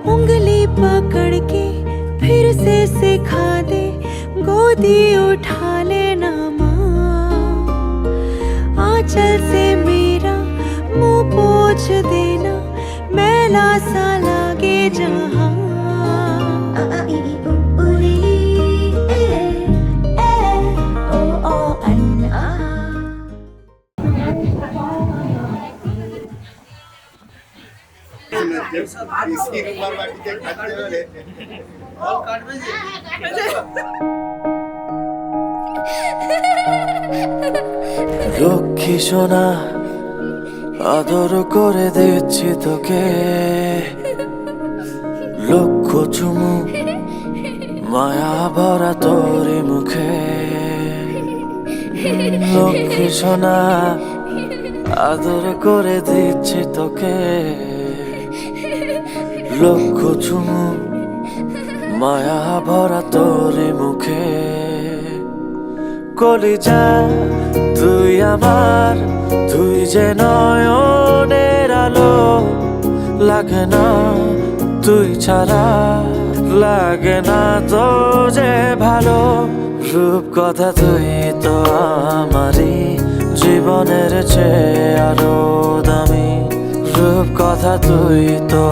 उंगली पकड़ के फिर से सिखा दे, गोदी उठा लेना माँ। आंचल से मेरा मुंह पोंछ देना, मैला सा लागे जहाँ। লক্ষ্মী সোনা আদর করে দিচ্ছি তোকে, লক্ষ চুমু মায়া ভরা তোরি মুখে। লক্ষ্মী সোনা আদর করে দিচ্ছি তোকে, লক্ষ চুমু মায়া ভরা তোরি মুখে। কলিজা তুই আমার, তুই যে নয়নের আলো, লাগে না তুই ছাড়া, লাগে না তো যে ভালো। রূপ কথা তুই তো আমারই, জীবনের চেয়ে আরো দামি। রূপ কথা তুই তো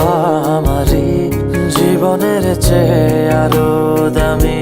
আমারই, জীবনের চেয়ে আরো দামি।